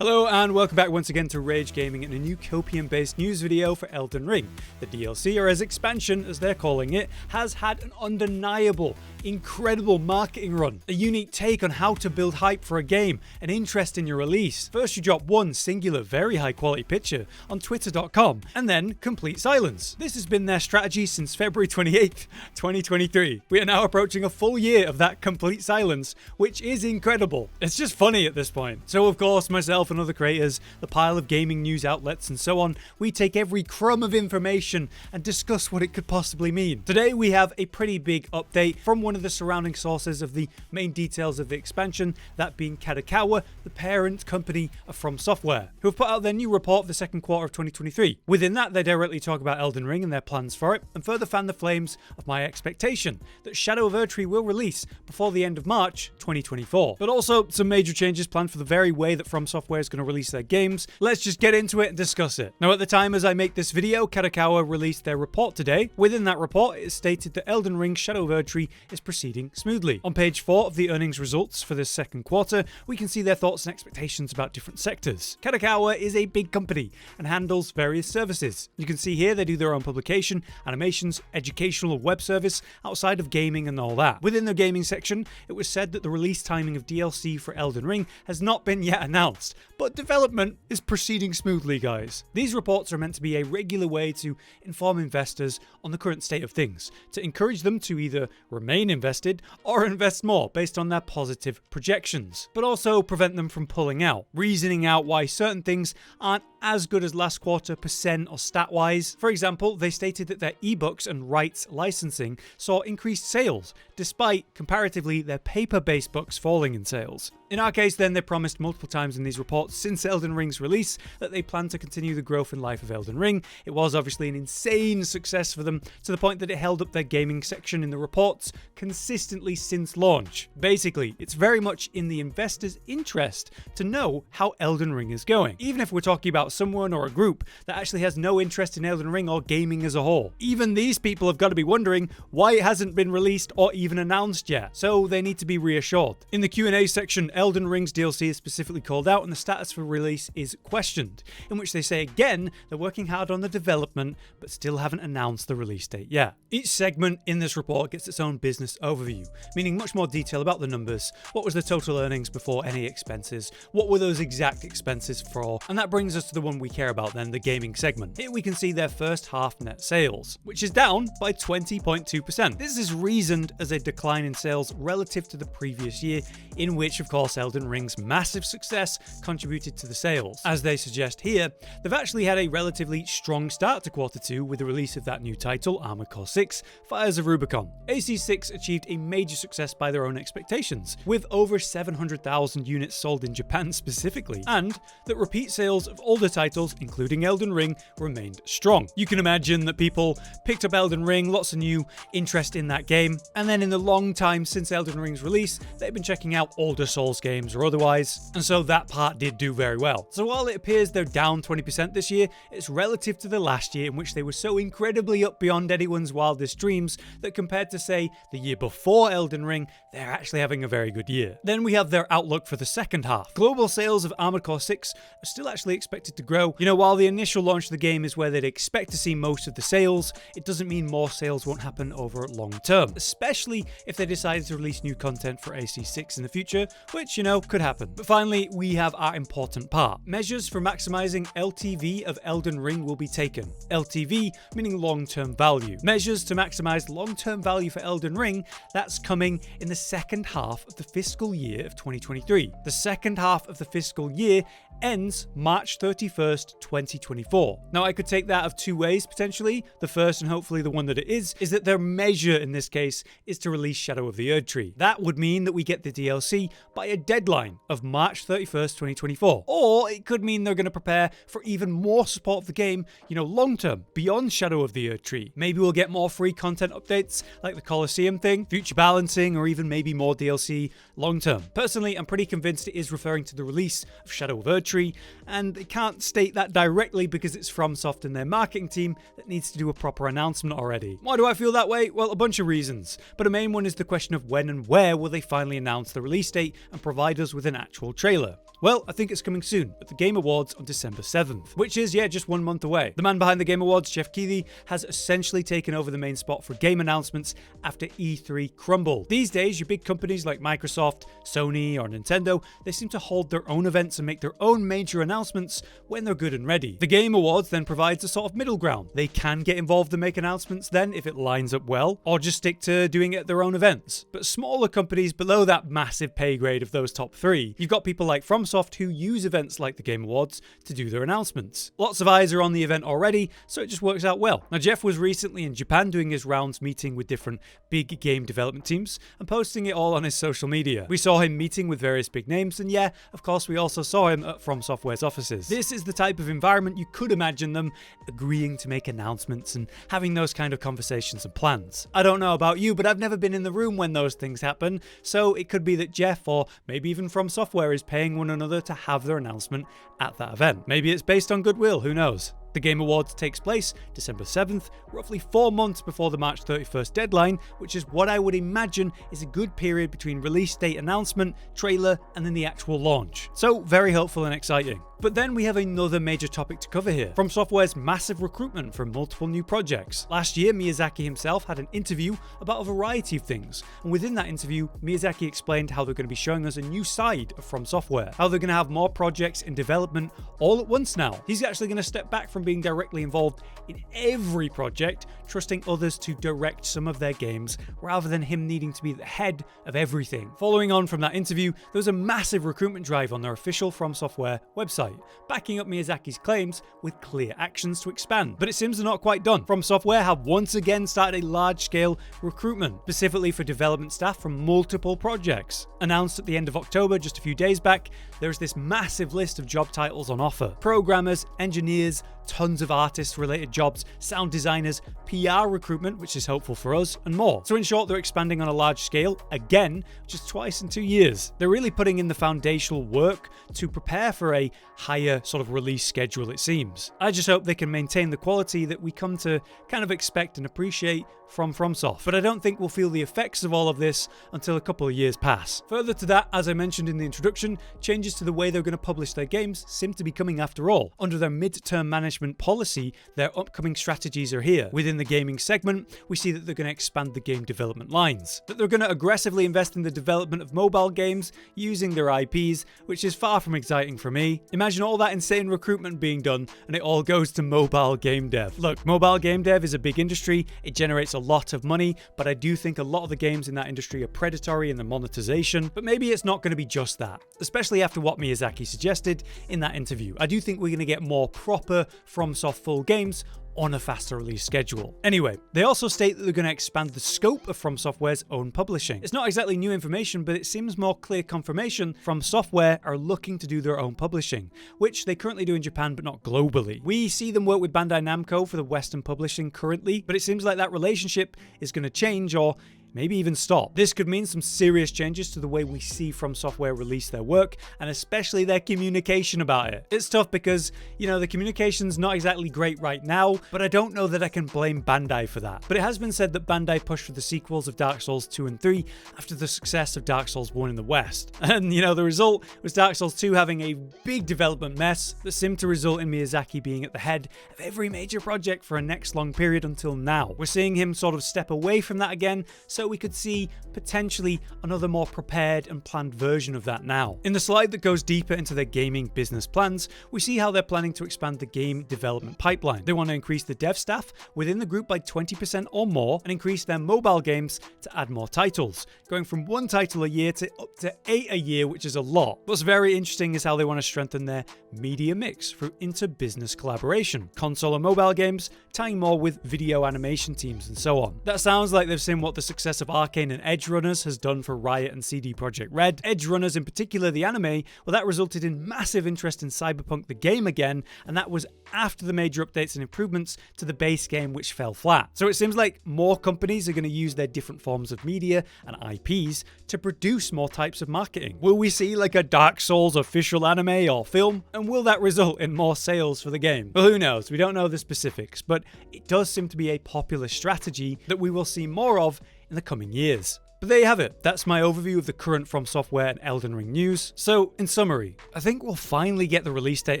Hello and welcome back once again to Rage Gaming and a new Copium-based news video for Elden Ring. The DLC, or as expansion as they're calling it, has had an undeniable, incredible marketing run, a unique take on how to build hype for a game, and interest in your release. First you drop one singular, very high quality picture on twitter.com, and then complete silence. This has been their strategy since February 28th, 2023. We are now approaching a full year of that complete silence, which is incredible. It's just funny at this point. So of course, myself and other creators, the pile of gaming news outlets and so on, we take every crumb of information and discuss what it could possibly mean. Today we have a pretty big update from one of the surrounding sources of the main details of the expansion, that being Kadokawa, the parent company of FromSoftware, who have put out their new report for the second quarter of 2023. Within that, they directly talk about Elden Ring and their plans for it, and further fan the flames of my expectation that Shadow of Erdtree will release before the end of March 2024. But also some major changes planned for the very way that FromSoftware is going to release their games. Let's just get into it and discuss it. Now, at the time as I make this video, Kadokawa released their report today. Within that report, it is stated that Elden Ring Shadow of Erdtree is proceeding smoothly. On page 4 of the earnings results for this second quarter, we can see their thoughts and expectations about different sectors. Kadokawa is a big company and handles various services. You can see here they do their own publication, animations, educational web service, outside of gaming and all that. Within the gaming section, it was said that the release timing of DLC for Elden Ring has not been yet announced, but development is proceeding smoothly, guys. These reports are meant to be a regular way to inform investors on the current state of things, to encourage them to either remain invested or invest more based on their positive projections, but also prevent them from pulling out, reasoning out why certain things aren't as good as last quarter percent or stat-wise. For example, they stated that their ebooks and rights licensing saw increased sales, despite comparatively their paper-based books falling in sales. In our case then, they promised multiple times in these reports since Elden Ring's release that they plan to continue the growth and life of Elden Ring. It was obviously an insane success for them, to the point that it held up their gaming section in the reports consistently since launch. Basically, it's very much in the investors' interest to know how Elden Ring is going, even if we're talking about someone or a group that actually has no interest in Elden Ring or gaming as a whole. Even these people have got to be wondering why it hasn't been released or even announced yet, so they need to be reassured. In the Q&A section, Elden Ring's DLC is specifically called out and the status for release is questioned, in which they say again they're working hard on the development but still haven't announced the release date yet. Each segment in this report gets its own business overview, meaning much more detail about the numbers, what was the total earnings before any expenses, what were those exact expenses for, and that brings us to the one we care about then, the gaming segment. Here we can see their first half net sales, which is down by 20.2%. This is reasoned as a decline in sales relative to the previous year, in which of course Elden Ring's massive success contributed to the sales. As they suggest here, they've actually had a relatively strong start to quarter 2 with the release of that new title, Armored Core 6, Fires of Rubicon. AC6 achieved a major success by their own expectations, with over 700,000 units sold in Japan specifically, and that repeat sales of older titles, including Elden Ring, remained strong. You can imagine that people picked up Elden Ring, lots of new interest in that game, and then in the long time since Elden Ring's release, they've been checking out older Souls games or otherwise, and so that part did do very well. So while it appears they're down 20% this year, it's relative to the last year in which they were so incredibly up beyond anyone's wildest dreams that compared to, say, the year before Elden Ring, they're actually having a very good year. Then we have their outlook for the second half. Global sales of Armored Core 6 are still actually expected to grow. You know, while the initial launch of the game is where they'd expect to see most of the sales, it doesn't mean more sales won't happen over long term, especially if they decide to release new content for AC6 in the future, which, you know, could happen. But finally, we have our important part. Measures for maximizing LTV of Elden Ring will be taken. LTV meaning long-term value. Measures to maximize long-term value for Elden Ring, that's coming in the second half of the fiscal year of 2023. The second half of the fiscal year ends March 31st, 2024. Now, I could take that of two ways, potentially. The first, and hopefully the one that it is that their measure in this case is to release Shadow of the Erdtree. That would mean that we get the DLC by a deadline of March 31st, 2024. Or it could mean they're going to prepare for even more support of the game, you know, long term, beyond Shadow of the Erdtree. Maybe we'll get more free content updates like the Colosseum thing, future balancing, or even maybe more DLC long term. Personally, I'm pretty convinced it is referring to the release of Shadow of Erdtree, and they can't state that directly because it's FromSoft and their marketing team that needs to do a proper announcement already. Why do I feel that way? Well, a bunch of reasons, but a main one is the question of when and where will they finally announce the release date and provide us with an actual trailer. Well, I think it's coming soon, at the Game Awards on December 7th, which is, yeah, just 1 month away. The man behind the Game Awards, Jeff Keighley, has essentially taken over the main spot for game announcements after E3 crumbled. These days, your big companies like Microsoft, Sony, or Nintendo, they seem to hold their own events and make their own major announcements when they're good and ready. The Game Awards then provides a sort of middle ground. They can get involved and make announcements then if it lines up well, or just stick to doing it at their own events. But smaller companies below that massive pay grade of those top 3, you've got people like FromSoftware who use events like the Game Awards to do their announcements. Lots of eyes are on the event already, so it just works out well. Now, Jeff was recently in Japan doing his rounds meeting with different big game development teams and posting it all on his social media. We saw him meeting with various big names, and yeah, of course, we also saw him at FromSoftware's offices. This is the type of environment you could imagine them agreeing to make announcements and having those kind of conversations and plans. I don't know about you, but I've never been in the room when those things happen, so it could be that Jeff, or maybe even FromSoftware, is paying one another to have their announcement at that event. Maybe it's based on goodwill, who knows? The Game Awards takes place December 7th, roughly 4 months before the March 31st deadline, which is what I would imagine is a good period between release date announcement, trailer, and then the actual launch. So very hopeful and exciting. But then we have another major topic to cover here. FromSoftware's massive recruitment for multiple new projects. Last year, Miyazaki himself had an interview about a variety of things, and within that interview, Miyazaki explained how they're going to be showing us a new side of FromSoftware, how they're going to have more projects in development all at once now. He's actually going to step back from being directly involved in every project, trusting others to direct some of their games, rather than him needing to be the head of everything. Following on from that interview, there was a massive recruitment drive on their official FromSoftware website, backing up Miyazaki's claims with clear actions to expand. But it seems they're not quite done. FromSoftware have once again started a large-scale recruitment, specifically for development staff from multiple projects. Announced at the end of October, just a few days back, there's this massive list of job titles on offer. Programmers, engineers, tons of artist-related jobs, sound designers, PR recruitment, which is hopeful for us, and more. So in short, they're expanding on a large scale, again, just twice in 2 years. They're really putting in the foundational work to prepare for a higher sort of release schedule, it seems. I just hope they can maintain the quality that we come to kind of expect and appreciate from FromSoft, but I don't think we'll feel the effects of all of this until a couple of years pass. Further to that, as I mentioned in the introduction, changes to the way they're going to publish their games seem to be coming after all. Under their mid-term management policy, their upcoming strategies are here. Within the gaming segment, we see that they're going to expand the game development lines, that they're going to aggressively invest in the development of mobile games using their IPs, which is far from exciting for me. Imagine all that insane recruitment being done and it all goes to mobile game dev. Look, mobile game dev is a big industry, it generates a lot of money, but I do think a lot of the games in that industry are predatory in the monetization. But maybe it's not going to be just that, especially after what Miyazaki suggested in that interview. I do think we're going to get more proper FromSoft full games on a faster release schedule. Anyway, they also state that they're going to expand the scope of FromSoftware's own publishing. It's not exactly new information, but it seems more clear confirmation FromSoftware are looking to do their own publishing, which they currently do in Japan but not globally. We see them work with Bandai Namco for the Western publishing currently, but it seems like that relationship is going to change, or maybe even stop. This could mean some serious changes to the way we see FromSoftware release their work, and especially their communication about it. It's tough because, you know, the communication's not exactly great right now, but I don't know that I can blame Bandai for that. But it has been said that Bandai pushed for the sequels of Dark Souls 2 and 3 after the success of Dark Souls 1 in the West. And, you know, the result was Dark Souls 2 having a big development mess that seemed to result in Miyazaki being at the head of every major project for a next long period until now. We're seeing him sort of step away from that again, so we could see potentially another more prepared and planned version of that now. In the slide that goes deeper into their gaming business plans, we see how they're planning to expand the game development pipeline. They want to increase the dev staff within the group by 20% or more and increase their mobile games to add more titles, going from 1 title a year to up to 8 a year, which is a lot. What's very interesting is how they want to strengthen their media mix through inter-business collaboration, console and mobile games, tying more with video animation teams and so on. That sounds like they've seen what the success of Arcane and Edgerunners has done for Riot and CD Projekt Red. Edgerunners in particular, the anime, well, that resulted in massive interest in Cyberpunk the game again, and that was after the major updates and improvements to the base game, which fell flat. So it seems like more companies are going to use their different forms of media and IPs to produce more types of marketing. Will we see like a Dark Souls official anime or film? And will that result in more sales for the game? Well, who knows? We don't know the specifics, but it does seem to be a popular strategy that we will see more of in the coming years. But there you have it. That's my overview of the current FromSoftware and Elden Ring news. So, in summary, I think we'll finally get the release date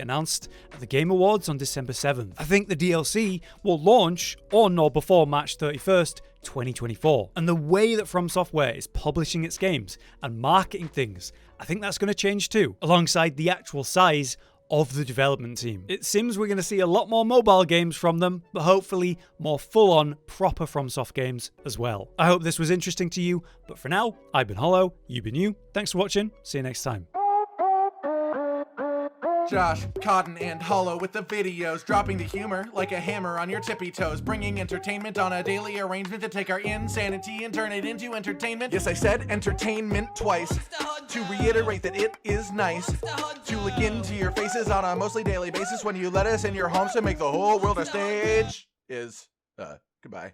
announced at the Game Awards on December 7th. I think the DLC will launch on or before March 31st, 2024. And the way that FromSoftware is publishing its games and marketing things, I think that's going to change too, alongside the actual size of the development team. It seems we're going to see a lot more mobile games from them, but hopefully more full-on, proper FromSoft games as well. I hope this was interesting to you, but for now, I've been Hollow, you've been you. Thanks for watching, see you next time. Josh, Cotton, and Hollow with the videos, dropping the humor like a hammer on your tippy toes, bringing entertainment on a daily arrangement to take our insanity and turn it into entertainment. Yes, I said entertainment twice, to reiterate that it is nice to look into your faces on a mostly daily basis when you let us in your homes to make the whole world a stage. Goodbye.